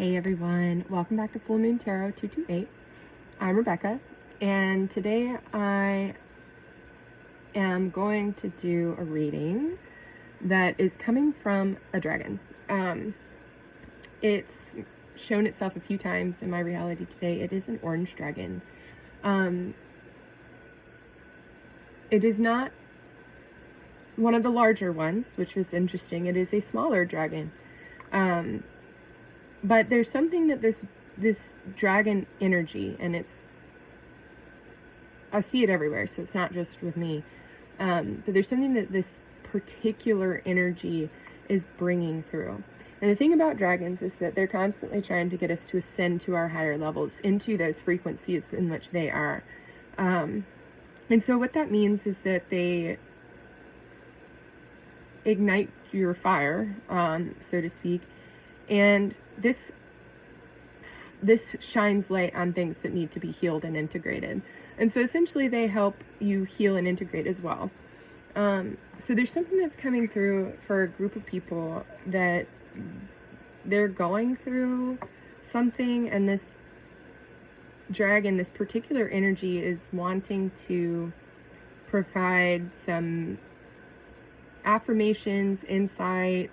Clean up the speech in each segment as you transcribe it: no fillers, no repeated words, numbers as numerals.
Hey everyone, welcome back to Full Moon Tarot 228. I'm Rebecca, and today I am going to do a reading that is coming from a dragon. It's shown itself a few times in my reality today. It is an orange dragon. It is not one of the larger ones, which was interesting. It is a smaller dragon. But there's something that this dragon energy, and I see it everywhere, so it's not just with me. But there's something that this particular energy is bringing through. And the thing about dragons is that they're constantly trying to get us to ascend to our higher levels, into those frequencies in which they are. And so what that means is that they ignite your fire, so to speak. And this shines light on things that need to be healed and integrated. And so essentially they help you heal and integrate as well. So there's something that's coming through for a group of people that they're going through something, and this dragon, this particular energy, is wanting to provide some affirmations, insight,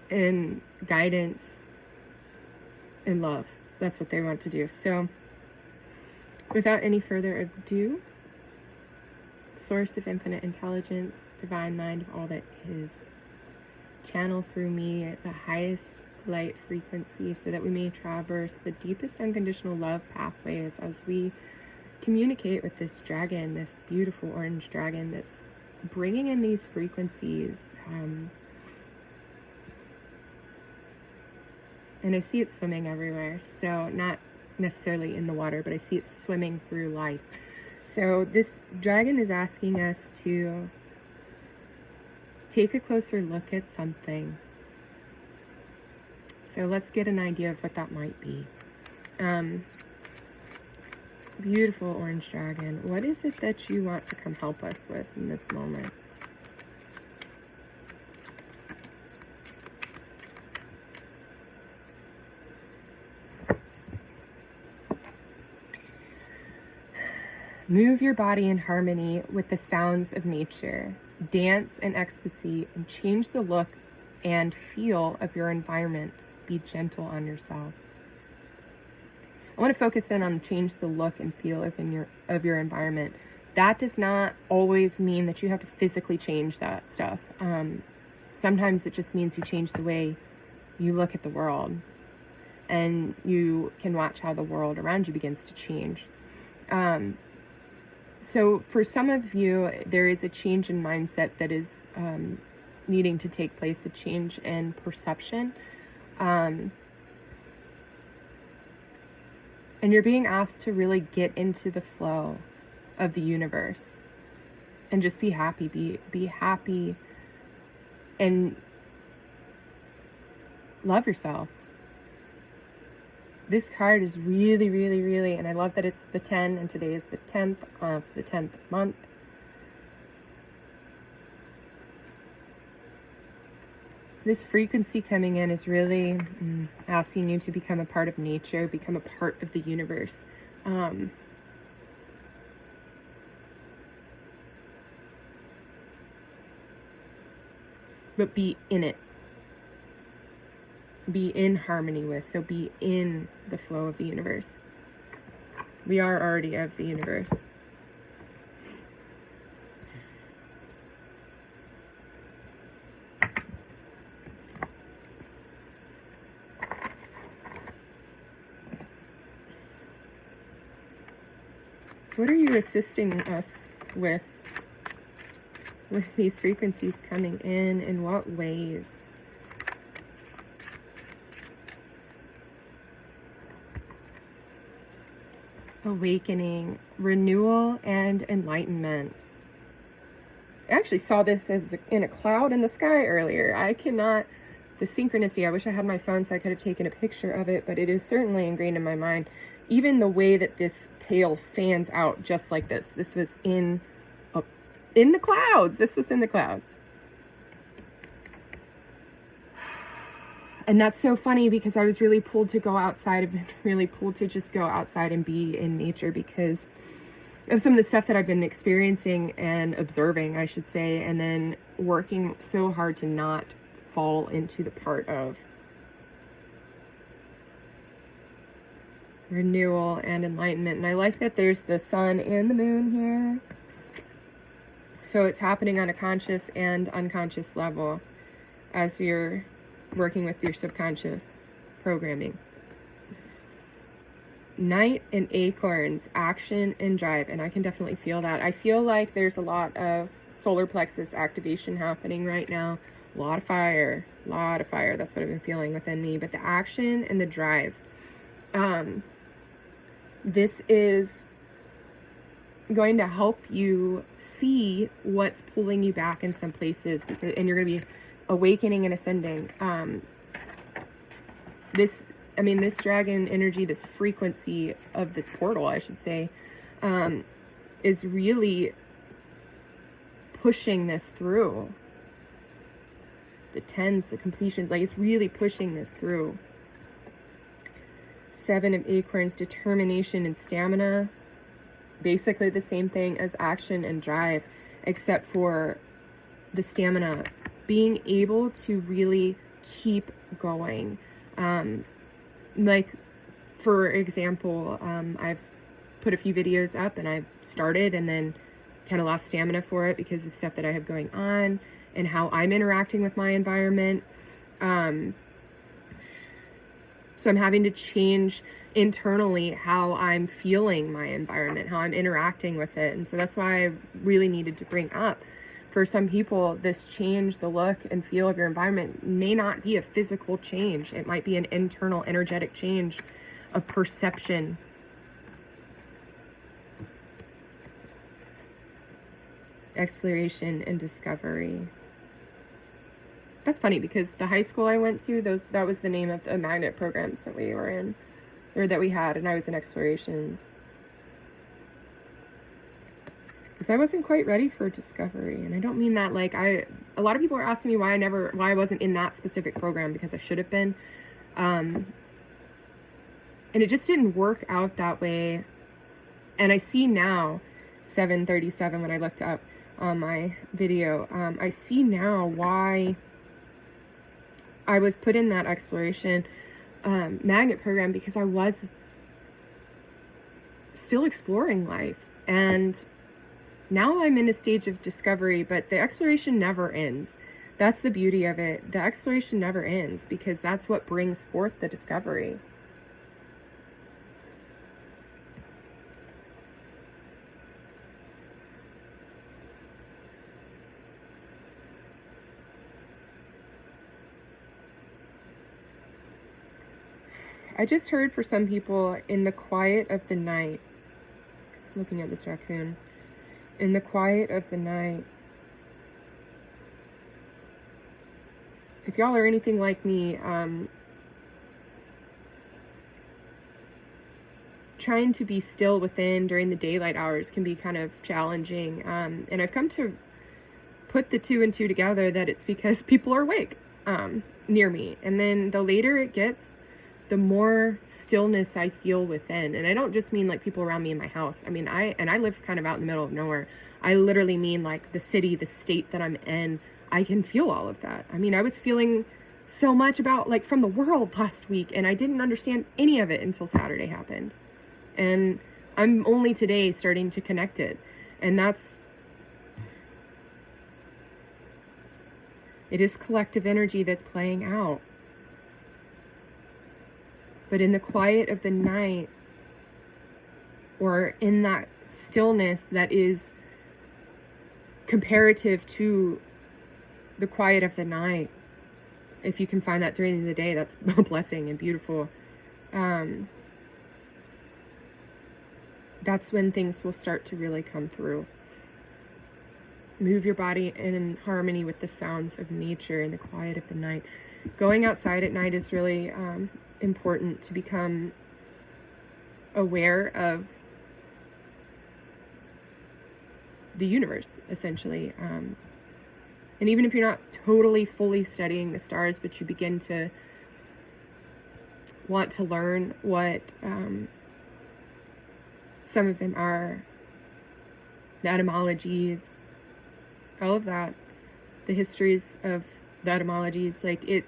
and guidance and love. That's what they want to do. So without any further ado, source of infinite intelligence, divine mind of all that is, channel through me at the highest light frequency so that we may traverse the deepest unconditional love pathways as we communicate with this dragon, this beautiful orange dragon that's bringing in these frequencies. And I see it swimming everywhere. So not necessarily in the water, but I see it swimming through life. So this dragon is asking us to take a closer look at something. So let's get an idea of what that might be. Beautiful orange dragon. What is it that you want to come help us with in this moment? Move your body in harmony with the sounds of nature. Dance in ecstasy and change the look and feel of your environment. Be gentle on yourself. I want to focus in on change the look and feel of your environment. That does not always mean that you have to physically change that stuff. Sometimes it just means you change the way you look at the world, and you can watch how the world around you begins to change. So for some of you, there is a change in mindset that is needing to take place, a change in perception. And you're being asked to really get into the flow of the universe and just be happy, be happy, and love yourself. This card is really, really, really, and I love that it's the 10, and today is the 10th of the 10th month. This frequency coming in is really asking you to become a part of nature, become a part of the universe. But be in it. Be in harmony with, so be in the flow of the universe. We are already of the universe. What are you assisting us with these frequencies coming in what ways? Awakening, renewal, and enlightenment. I actually saw this as in a cloud in the sky earlier. The synchronicity, I wish I had my phone so I could have taken a picture of it, but it is certainly ingrained in my mind. Even the way that this tail fans out just like this. This was in the clouds. This was in the clouds. And that's so funny because I was really pulled to go outside. I've been really pulled to just go outside and be in nature because of some of the stuff that I've been experiencing and observing, I should say, and then working so hard to not fall into the part of renewal and enlightenment. And I like that there's the sun and the moon here. So it's happening on a conscious and unconscious level as you're working with your subconscious programming. Night and acorns, action and drive. And I can definitely feel that. I feel like there's a lot of solar plexus activation happening right now. A lot of fire. That's what I've been feeling within me. But the action and the drive. This is going to help you see what's pulling you back in some places, and you're going to be awakening and ascending. This dragon energy, this frequency of this portal, I should say, is really pushing this through. The tens, the completions, like it's really pushing this through. 7 of acorns, determination and stamina. Basically the same thing as action and drive, except for the stamina. Being able to really keep going. Like, for example, I've put a few videos up and I've started and then kind of lost stamina for it because of stuff that I have going on and how I'm interacting with my environment. So I'm having to change internally how I'm feeling my environment, how I'm interacting with it. And so that's why I really needed to bring up, for some people, this change, the look and feel of your environment may not be a physical change. It might be an internal energetic change of perception. Exploration and discovery. That's funny because the high school I went to, that was the name of the magnet programs that we were in, or that we had, and I was in explorations. Because I wasn't quite ready for discovery, and I don't mean that like a lot of people are asking me why I wasn't in that specific program, because I should have been, and it just didn't work out that way. And I see now, 737, when I looked up on my video, I see now why I was put in that exploration magnet program, because I was still exploring life, and now I'm in a stage of discovery, but the exploration never ends. That's the beauty of it. The exploration never ends, because that's what brings forth the discovery. I just heard for some people, in the quiet of the night, because I'm looking at this raccoon, in the quiet of the night, if y'all are anything like me, trying to be still within during the daylight hours can be kind of challenging, and I've come to put the 2 and 2 together, that it's because people are awake near me, and then the later it gets, the more stillness I feel within. And I don't just mean like people around me in my house. I mean, I live kind of out in the middle of nowhere. I literally mean like the city, the state that I'm in. I can feel all of that. I mean, I was feeling so much about like from the world last week, and I didn't understand any of it until Saturday happened. And I'm only today starting to connect it. And it is collective energy that's playing out. But in the quiet of the night, or in that stillness that is comparative to the quiet of the night, if you can find that during the day, that's a blessing and beautiful. That's when things will start to really come through. Move your body in harmony with the sounds of nature in the quiet of the night. Going outside at night is really important to become aware of the universe, essentially. And even if you're not totally fully studying the stars, but you begin to want to learn what some of them are, the etymologies, all of that, the histories of the etymologies, like it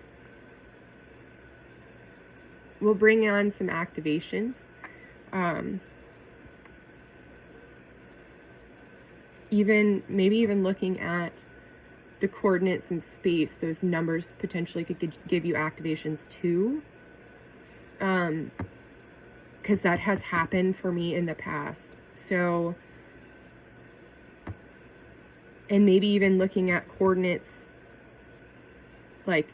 will bring on some activations. Maybe even looking at the coordinates in space, those numbers potentially could give you activations too. Because that has happened for me in the past. So, and maybe even looking at coordinates, like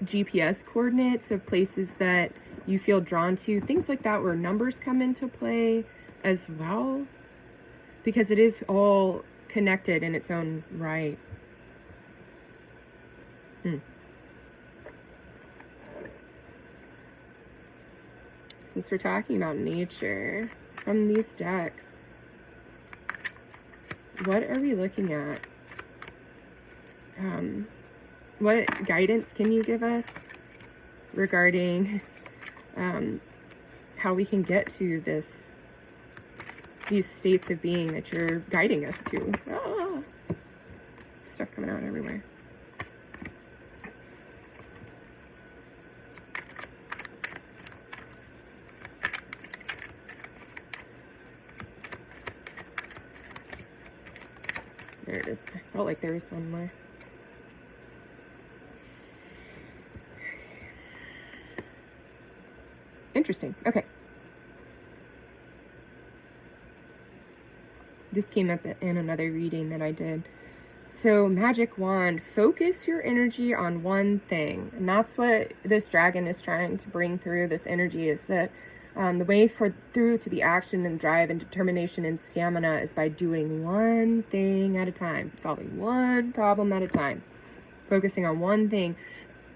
GPS coordinates of places that you feel drawn to, things like that, where numbers come into play as well, because it is all connected in its own right. Since we're talking about nature, from these decks, what are we looking at? What guidance can you give us regarding how we can get to these states of being that you're guiding us to? Stuff coming out everywhere. There it is. I felt like there was one more. Interesting. Okay. This came up in another reading that I did. So, magic wand, focus your energy on one thing. And that's what this dragon is trying to bring through this energy, is that the way through to the action and drive and determination and stamina is by doing one thing at a time, solving one problem at a time, focusing on one thing.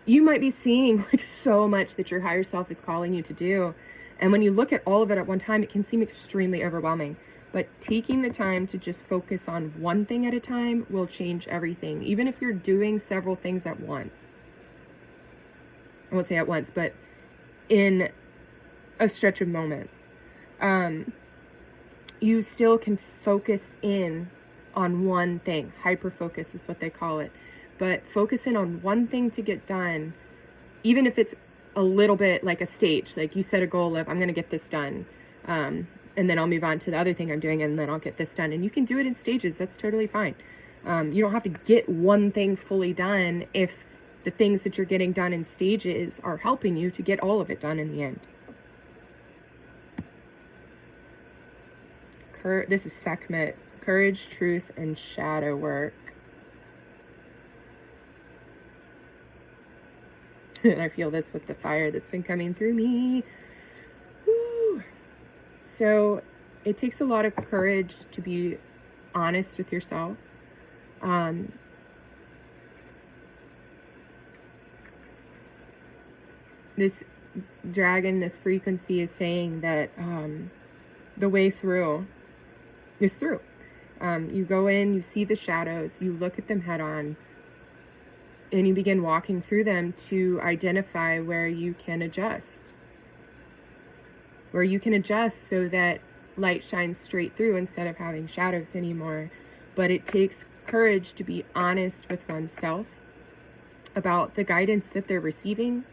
You might be seeing like so much that your higher self is calling you to do. And when you look at all of it at one time, it can seem extremely overwhelming. But taking the time to just focus on one thing at a time will change everything, even if you're doing several things at once. I won't say at once, but in a stretch of moments. You still can focus in on one thing. Hyper-focus is what they call it. But focus in on one thing to get done, even if it's a little bit like a stage. Like you set a goal of, I'm going to get this done. And then I'll move on to the other thing I'm doing, and then I'll get this done. And you can do it in stages. That's totally fine. You don't have to get one thing fully done if the things that you're getting done in stages are helping you to get all of it done in the end. This is Sekhmet. Courage, truth, and shadow work. And I feel this with the fire that's been coming through me. Woo. So it takes a lot of courage to be honest with yourself. This dragon, this frequency is saying that the way through is through. You go in, you see the shadows, you look at them head on, and you begin walking through them to identify where you can adjust. Where you can adjust so that light shines straight through instead of having shadows anymore. But it takes courage to be honest with oneself about the guidance that they're receiving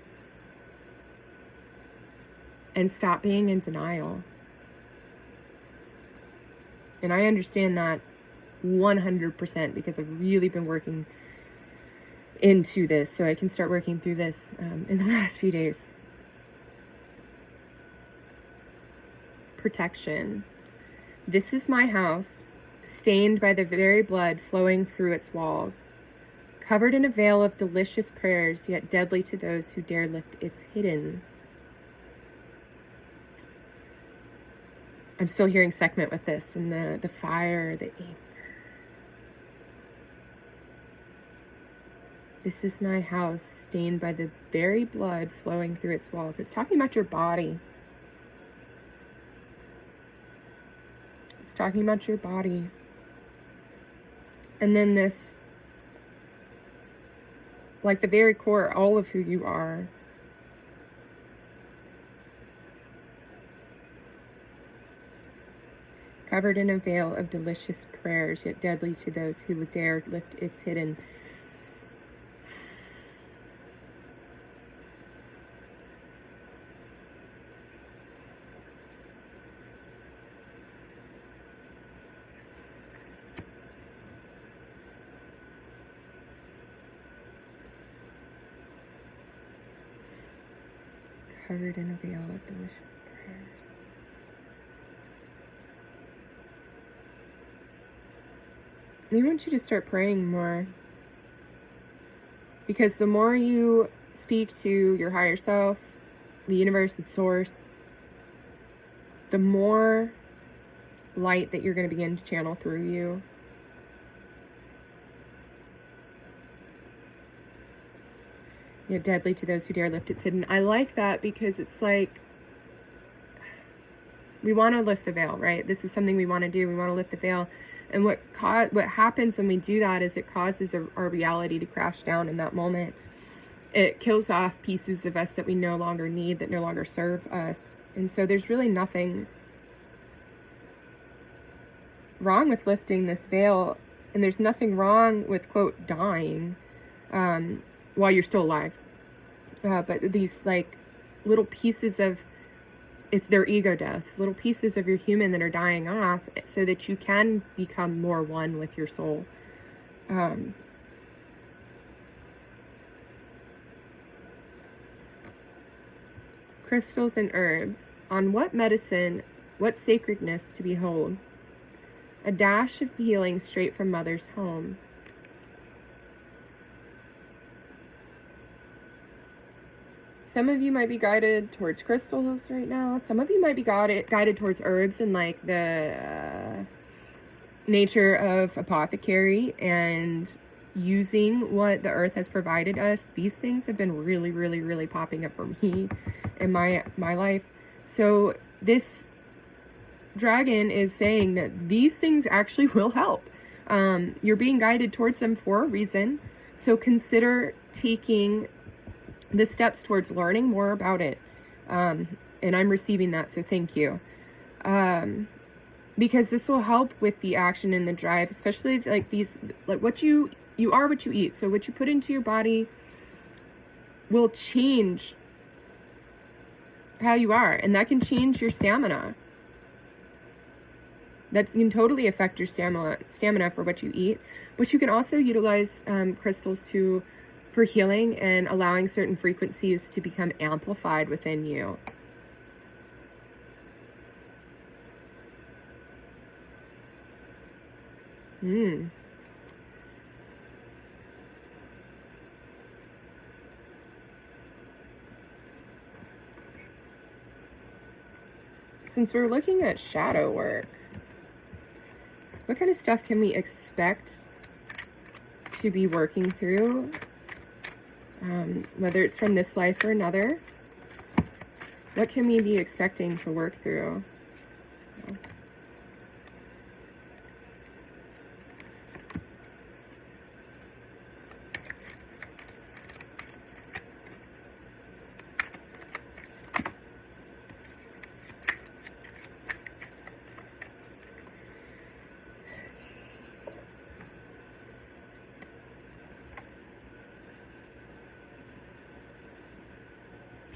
and stop being in denial. And I understand that 100% because I've really been working into this, so I can start working through this in the last few days. Protection. This is my house, stained by the very blood flowing through its walls, covered in a veil of delicious prayers, yet deadly to those who dare lift its hidden. I'm still hearing Sekhmet with this, and the fire, the anger. This is my house, stained by the very blood flowing through its walls. It's talking about your body. It's talking about your body. And then this, like the very core, all of who you are. covered in a veil of delicious prayers, yet deadly to those who dare lift its hidden. Covered in a veil of delicious prayers. We want you to start praying more, because the more you speak to your higher self, the universe, the source, the more light that you're going to begin to channel through you. Yet deadly to those who dare lift its hidden. I like that, because it's like, we want to lift the veil, right? This is something we want to do. We want to lift the veil. And what happens when we do that is it causes our reality to crash down in that moment. It kills off pieces of us that we no longer need, that no longer serve us. And so there's really nothing wrong with lifting this veil. And there's nothing wrong with, quote, dying while you're still alive. But these like little pieces of, it's their ego deaths, little pieces of your human that are dying off so that you can become more one with your soul. Crystals and herbs. On what medicine, what sacredness to behold? A dash of healing straight from mother's home. Some of you might be guided towards crystals right now. Some of you might be guided towards herbs and like the nature of apothecary and using what the earth has provided us. These things have been really, really, really popping up for me in my life. So this dragon is saying that these things actually will help. You're being guided towards them for a reason. So consider taking the steps towards learning more about it. And I'm receiving that, so thank you. Because this will help with the action and the drive, especially like these, like what you are what you eat. So what you put into your body will change how you are, and that can change your stamina. That can totally affect your stamina for what you eat. But you can also utilize crystals for healing and allowing certain frequencies to become amplified within you. Since we're looking at shadow work, what kind of stuff can we expect to be working through? Whether it's from this life or another, what can we be expecting to work through?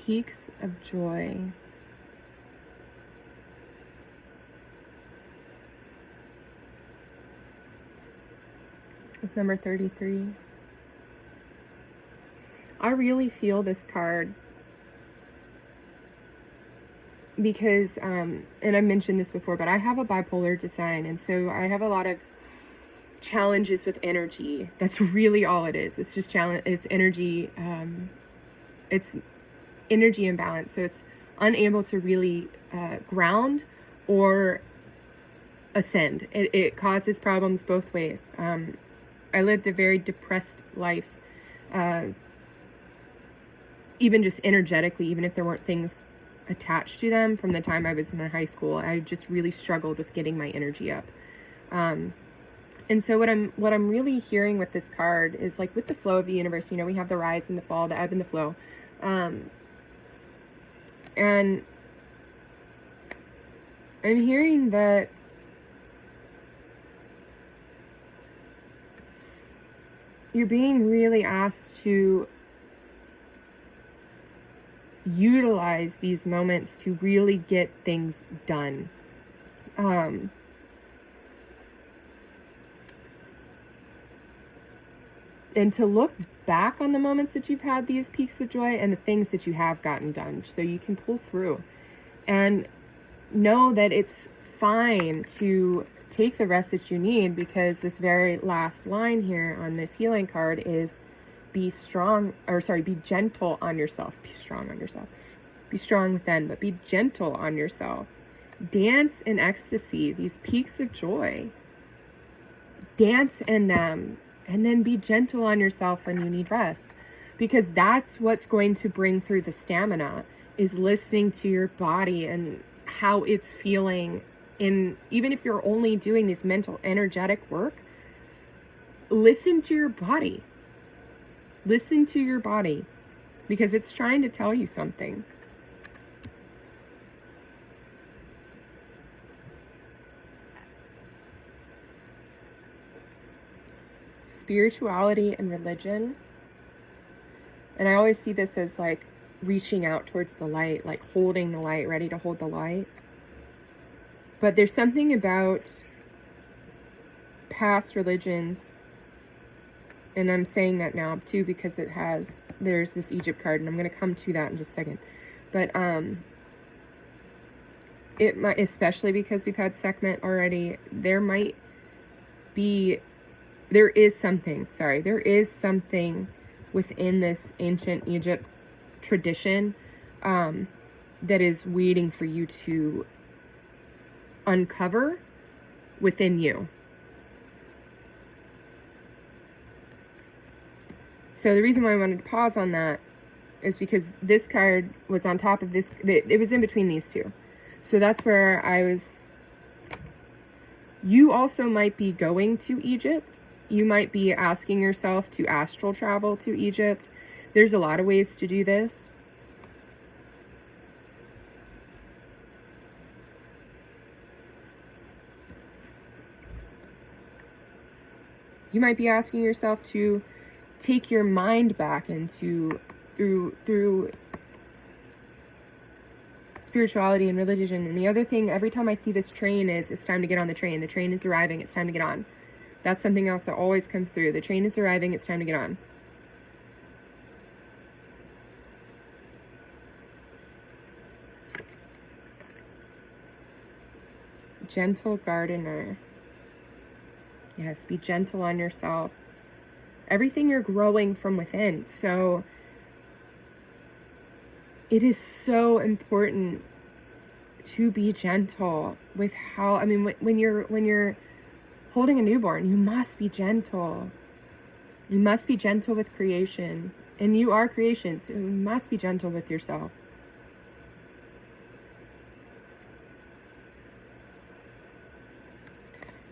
Peaks of joy. With number 33. I really feel this card because, and I mentioned this before, but I have a bipolar design, and so I have a lot of challenges with energy. That's really all it is. It's just challenge. It's energy. It's energy imbalance. So it's unable to really ground or ascend. It causes problems both ways. I lived a very depressed life, even just energetically, even if there weren't things attached to them from the time I was in high school. I just really struggled with getting my energy up. And so what I'm really hearing with this card is like with the flow of the universe, we have the rise and the fall, the ebb and the flow. And I'm hearing that you're being really asked to utilize these moments to really get things done. And to look back on the moments that you've had these peaks of joy and the things that you have gotten done, so you can pull through and know that it's fine to take the rest that you need, because this very last line here on this healing card is be gentle on yourself. Be strong on yourself. Be strong within, but be gentle on yourself. Dance in ecstasy, these peaks of joy. Dance in them, and then be gentle on yourself when you need rest. Because that's what's going to bring through the stamina, is listening to your body and how it's feeling. And even if you're only doing this mental, energetic work, listen to your body. Listen to your body, because it's trying to tell you something. Spirituality and religion. And I always see this as like reaching out towards the light, like holding the light, ready to hold the light. But there's something about past religions, and I'm saying that now too because there's this Egypt card, and I'm going to come to that in just a second. But it might, especially because we've had Sekhmet already, there is something within this ancient Egypt tradition that is waiting for you to uncover within you. So the reason why I wanted to pause on that is because this card was on top of this. It was in between these two. So that's where you also might be going to Egypt. You might be asking yourself to astral travel to Egypt. There's a lot of ways to do this. You might be asking yourself to take your mind back into through spirituality and religion. And the other thing, every time I see this train, is it's time to get on the train. The train is arriving. It's time to get on. That's something else that always comes through. The train is arriving. It's time to get on. Gentle gardener. Yes, be gentle on yourself. Everything you're growing from within. So it is so important to be gentle with when you're holding a newborn, you must be gentle. You must be gentle with creation. And you are creation, so you must be gentle with yourself.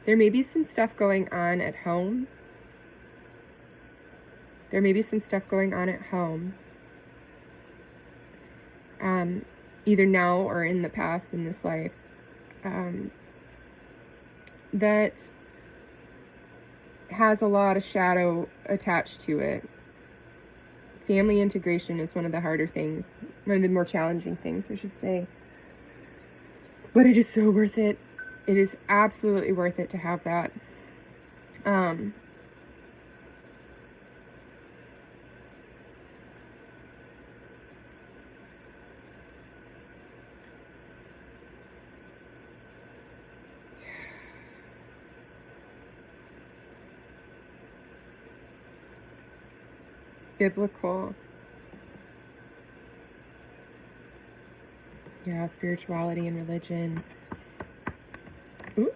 There may be some stuff going on at home. Either now or in the past in this life, that has a lot of shadow attached to it. Family integration is one of the harder things, one of the more challenging things, I should say. But it is so worth it. It is absolutely worth it to have that. Biblical. Yeah, spirituality and religion. Ooh.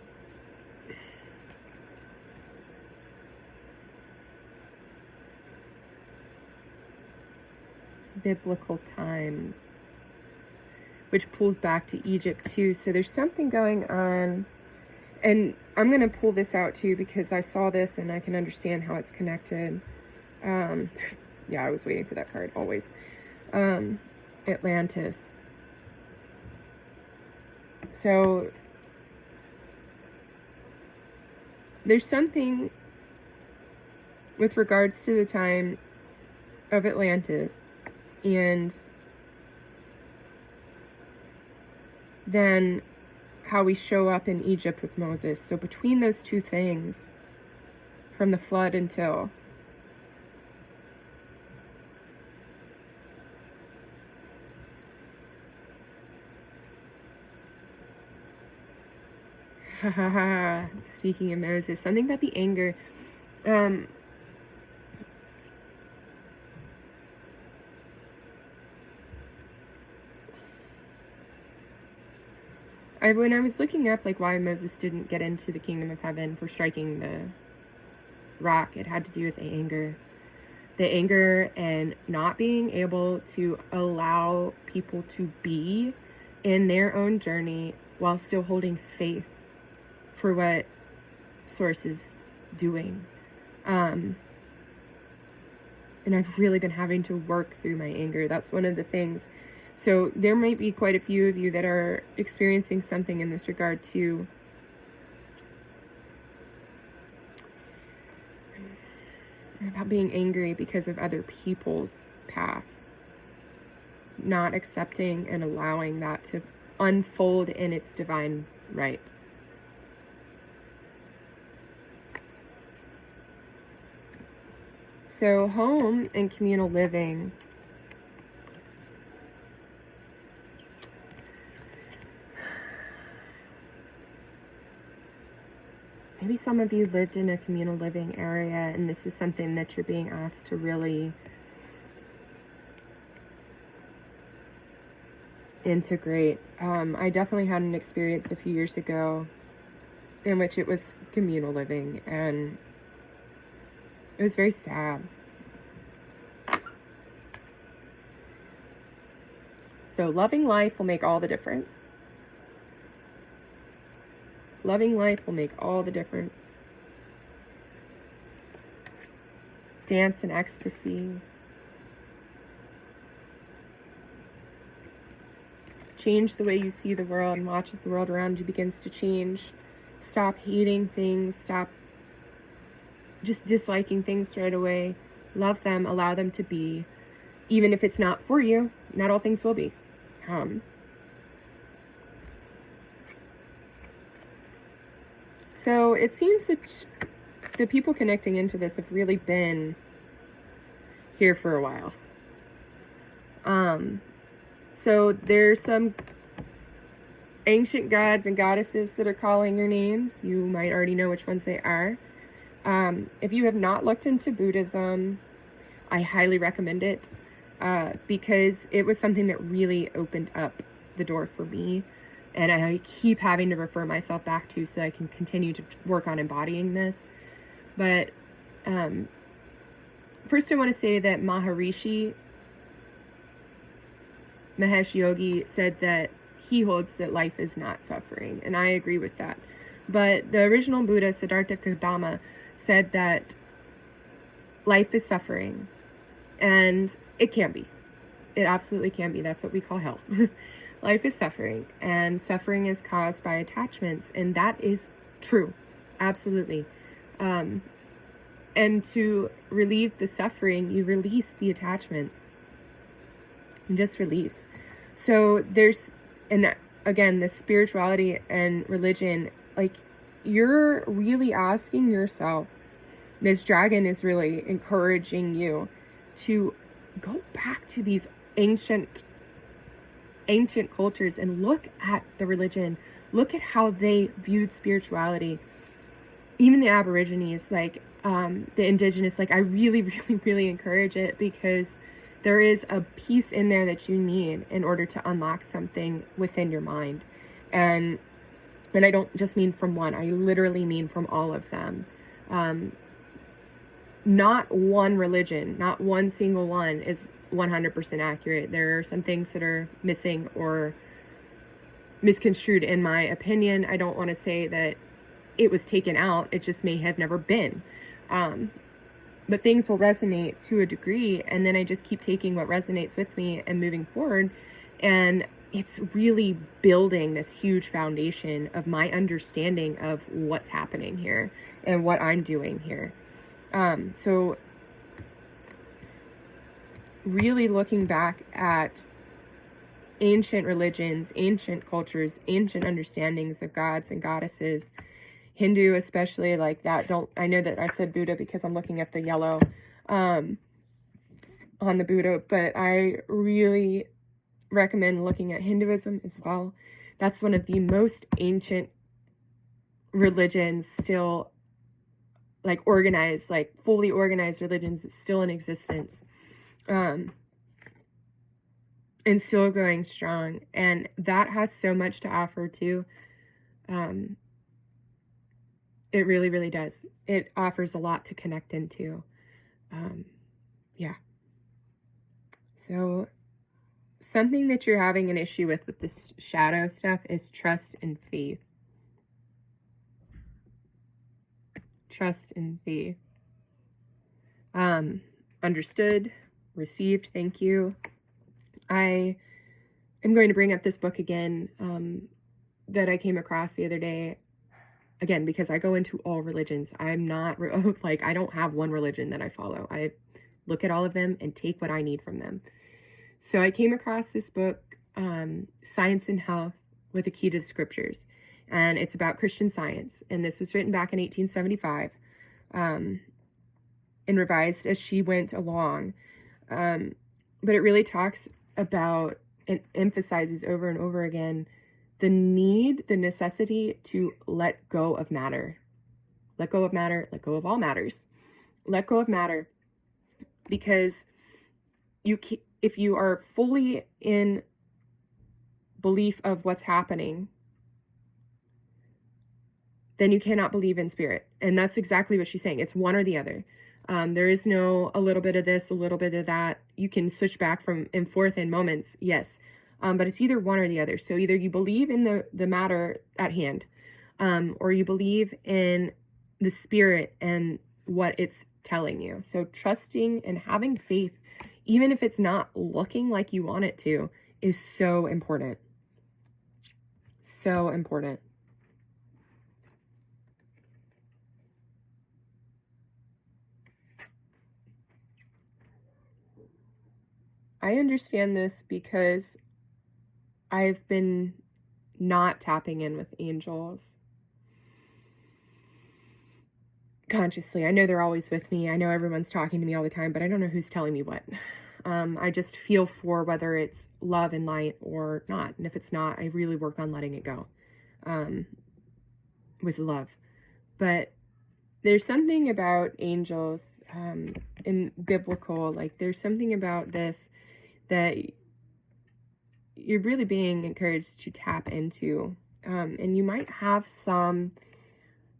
Biblical times, which pulls back to Egypt too. So there's something going on, and I'm going to pull this out too because I saw this and I can understand how it's connected. Yeah, I was waiting for that card always. Atlantis. So there's something with regards to the time of Atlantis and then how we show up in Egypt with Moses. So between those two things, from the flood until speaking of Moses, something about the anger. When I was looking up like why Moses didn't get into the kingdom of heaven for striking the rock, it had to do with the anger and not being able to allow people to be in their own journey while still holding faith for what Source is doing. And I've really been having to work through my anger. That's one of the things. So there might be quite a few of you that are experiencing something in this regard too. About being angry because of other people's path. Not accepting and allowing that to unfold in its divine right. So home and communal living. Maybe some of you lived in a communal living area and this is something that you're being asked to really integrate. I definitely had an experience a few years ago in which it was communal living and it was very sad. So loving life will make all the difference. Loving life will make all the difference. Dance in ecstasy. Change the way you see the world and watch as the world around you begins to change. Stop hating things. Stop just disliking things right away. Love them. Allow them to be. Even if it's not for you, not all things will be. So it seems that the people connecting into this have really been here for a while. So there's some ancient gods and goddesses that are calling your names. You might already know which ones they are. If you have not looked into Buddhism, I highly recommend it because it was something that really opened up the door for me. And I keep having to refer myself back to so I can continue to work on embodying this. But first I want to say that Maharishi Mahesh Yogi said that he holds that life is not suffering. And I agree with that. But the original Buddha, Siddhartha Gautama, said that life is suffering. And it can be. It absolutely can be. That's what we call hell. Life is suffering, and suffering is caused by attachments, and that is true, absolutely. And to relieve the suffering, you release the attachments. You just release. So there's, and again, this spirituality and religion, like you're really asking yourself, this dragon is really encouraging you to go back to these ancient cultures and look at the religion, look at how they viewed spirituality. Even the Aborigines, like the indigenous, like I really, really, really encourage it because there is a piece in there that you need in order to unlock something within your mind. And I don't just mean from one, I literally mean from all of them. Not one religion, not one single one is 100% accurate. There are some things that are missing or misconstrued in my opinion. I don't want to say that it was taken out. It just may have never been. But things will resonate to a degree, and then I just keep taking what resonates with me and moving forward. And it's really building this huge foundation of my understanding of what's happening here and what I'm doing here. So really looking back at ancient religions, ancient cultures, ancient understandings of gods and goddesses, Hindu especially, like that. I know that I said Buddha because I'm looking at the yellow on the Buddha, but I really recommend looking at Hinduism as well. That's one of the most ancient religions still, like organized, like fully organized religions still in existence. And still going strong. And that has so much to offer too. It really, really does. It offers a lot to connect into. Yeah. So something that you're having an issue with this shadow stuff is trust and faith. Trust and faith. Understood, received, thank you. I am going to bring up this book again that I came across the other day. Again, because I go into all religions. I'm not, like, I don't have one religion that I follow. I look at all of them and take what I need from them. So I came across this book, Science and Health with a Key to the Scriptures. And it's about Christian Science. And this was written back in 1875 and revised as she went along. But it really talks about and emphasizes over and over again the need, the necessity to let go of matter. Let go of matter, let go of all matters. Let go of matter, because if you are fully in belief of what's happening, then you cannot believe in spirit. And that's exactly what she's saying. It's one or the other. There is no a little bit of this, a little bit of that. You can switch back and forth in moments, yes. But it's either one or the other. So either you believe in the matter at hand, or you believe in the spirit and what it's telling you. So trusting and having faith, even if it's not looking like you want it to, is so important. So important. I understand this because I've been not tapping in with angels consciously. I know they're always with me. I know everyone's talking to me all the time, but I don't know who's telling me what. I just feel for whether it's love and light or not. And if it's not, I really work on letting it go with love. But there's something about angels in biblical, like there's something about this that you're really being encouraged to tap into. And you might have some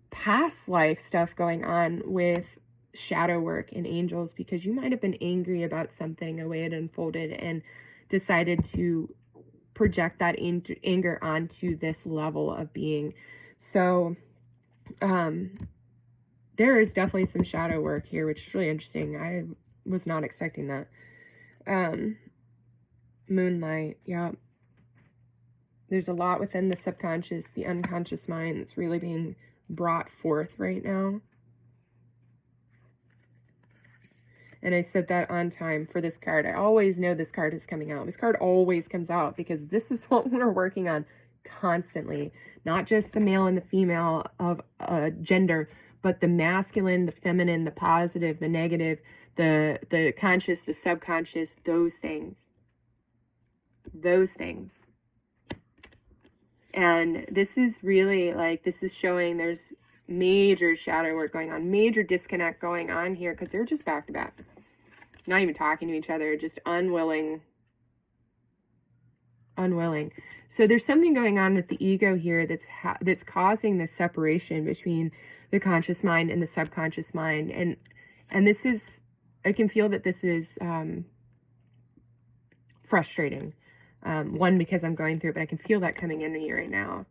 past life stuff going on with shadow work and angels, because you might have been angry about something, the way it unfolded, and decided to project that anger onto this level of being. So there is definitely some shadow work here, which is really interesting. I was not expecting that. Moonlight, yeah. There's a lot within the subconscious, the unconscious mind that's really being brought forth right now. And I said that on time for this card. I always know this card is coming out. This card always comes out because this is what we're working on constantly. Not just the male and the female of gender, but the masculine, the feminine, the positive, the negative, the conscious, the subconscious, those things. Those things. And this is really like, this is showing there's major shadow work going on, major disconnect going on here, because they're just back to back, not even talking to each other, just unwilling. So there's something going on with the ego here that's causing this separation between the conscious mind and the subconscious mind. And this is, I can feel that this is frustrating. One, because I'm going through it, but I can feel that coming into me right now.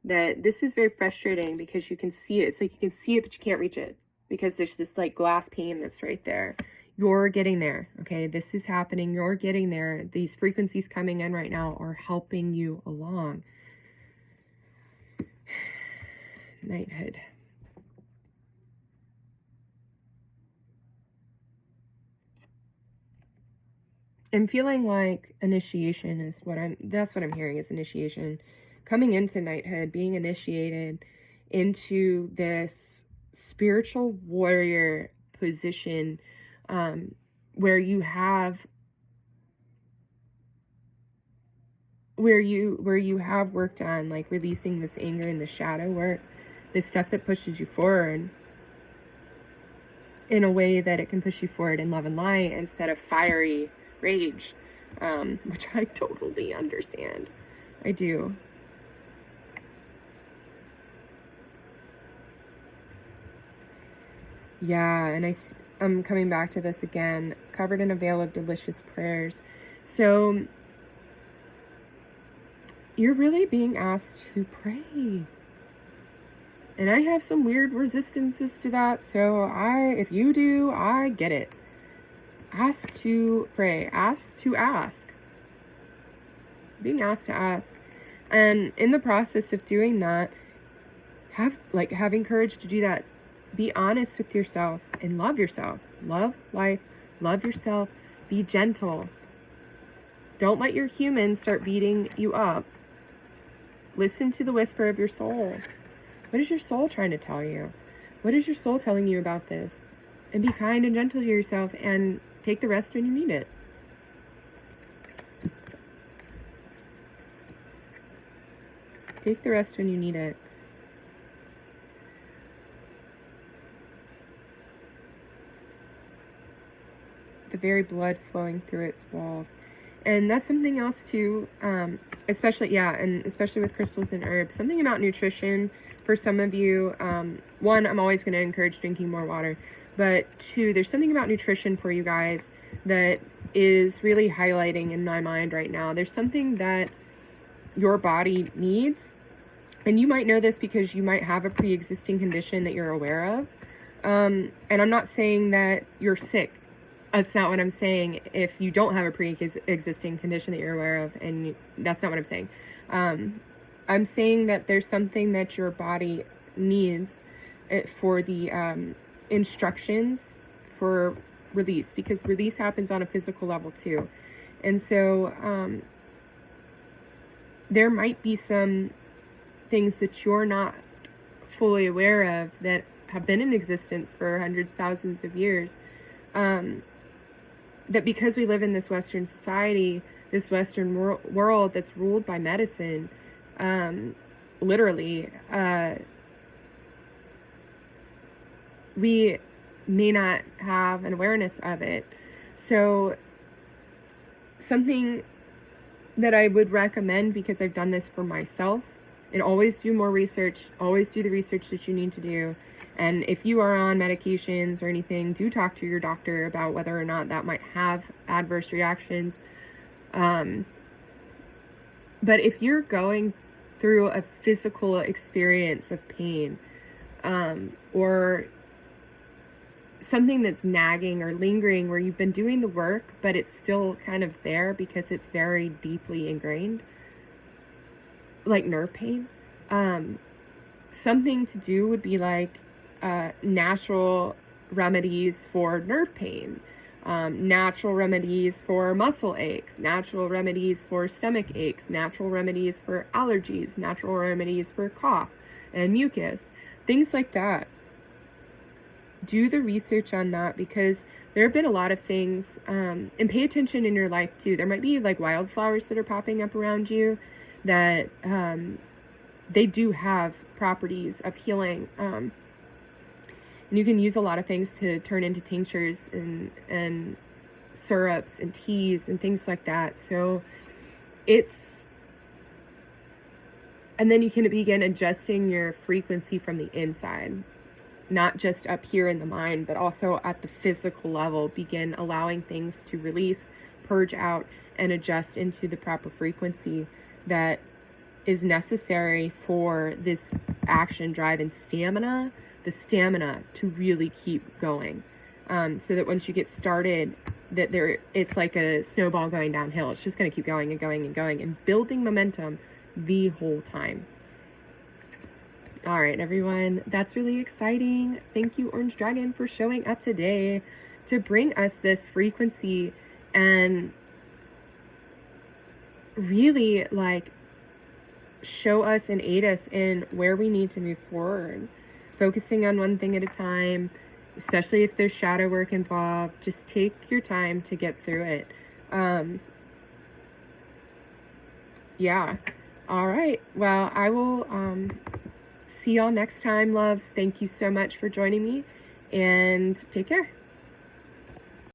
That this is very frustrating because you can see it. It's like you can see it, but you can't reach it because there's this like glass pane that's right there. You're getting there, okay? This is happening. You're getting there. These frequencies coming in right now are helping you along. Knighthood. I'm feeling like initiation is that's what I'm hearing is initiation. Coming into knighthood, being initiated into this spiritual warrior position, where you have where you have worked on like releasing this anger and the shadow work, this stuff that pushes you forward in a way that it can push you forward in love and light instead of fiery rage, which I totally understand. I do. Yeah, and I'm coming back to this again, covered in a veil of delicious prayers. So you're really being asked to pray. And I have some weird resistances to that, so if you do, I get it. Ask to pray, ask to ask. Being asked to ask. And in the process of doing that, having courage to do that, be honest with yourself and love yourself. Love life, love yourself, be gentle. Don't let your humans start beating you up. Listen to the whisper of your soul. What is your soul trying to tell you? What is your soul telling you about this? And be kind and gentle to yourself and take the rest when you need it. Take the rest when you need it. The very blood flowing through its walls. And that's something else too, especially with crystals and herbs. Something about nutrition for some of you. One, I'm always going to encourage drinking more water. But two, there's something about nutrition for you guys that is really highlighting in my mind right now. There's something that your body needs. And you might know this because you might have a pre-existing condition that you're aware of. And I'm not saying that you're sick. That's not what I'm saying. If you don't have a pre-existing condition that you're aware of, and that's not what I'm saying. I'm saying that there's something that your body needs for the instructions for release, because release happens on a physical level too. And so there might be some things that you're not fully aware of that have been in existence for hundreds, thousands of years. That because we live in this Western society, this Western world that's ruled by medicine, literally, we may not have an awareness of it. So something that I would recommend, because I've done this for myself, and always do more research, always do the research that you need to do. And if you are on medications or anything, do talk to your doctor about whether or not that might have adverse reactions. But if you're going through a physical experience of pain, or something that's nagging or lingering where you've been doing the work, but it's still kind of there because it's very deeply ingrained, like nerve pain, something to do would be like natural remedies for nerve pain, natural remedies for muscle aches, natural remedies for stomach aches, natural remedies for allergies, natural remedies for cough and mucus, things like that. Do the research on that, because there have been a lot of things, and pay attention in your life too. There might be like wildflowers that are popping up around you that they do have properties of healing. And you can use a lot of things to turn into tinctures and syrups and teas and things like that. So and then you can begin adjusting your frequency from the inside, not just up here in the mind, but also at the physical level. Begin allowing things to release, purge out, and adjust into the proper frequency that is necessary for this action, drive, and stamina, the stamina to really keep going. So that once you get started, it's like a snowball going downhill. It's just going to keep going and going and going and building momentum the whole time. All right, everyone, that's really exciting. Thank you, Orange Dragon, for showing up today to bring us this frequency and really like show us and aid us in where we need to move forward, focusing on one thing at a time, especially if there's shadow work involved. Just take your time to get through it. Yeah. All right. Well, I will see y'all next time, loves. Thank you so much for joining me, and take care.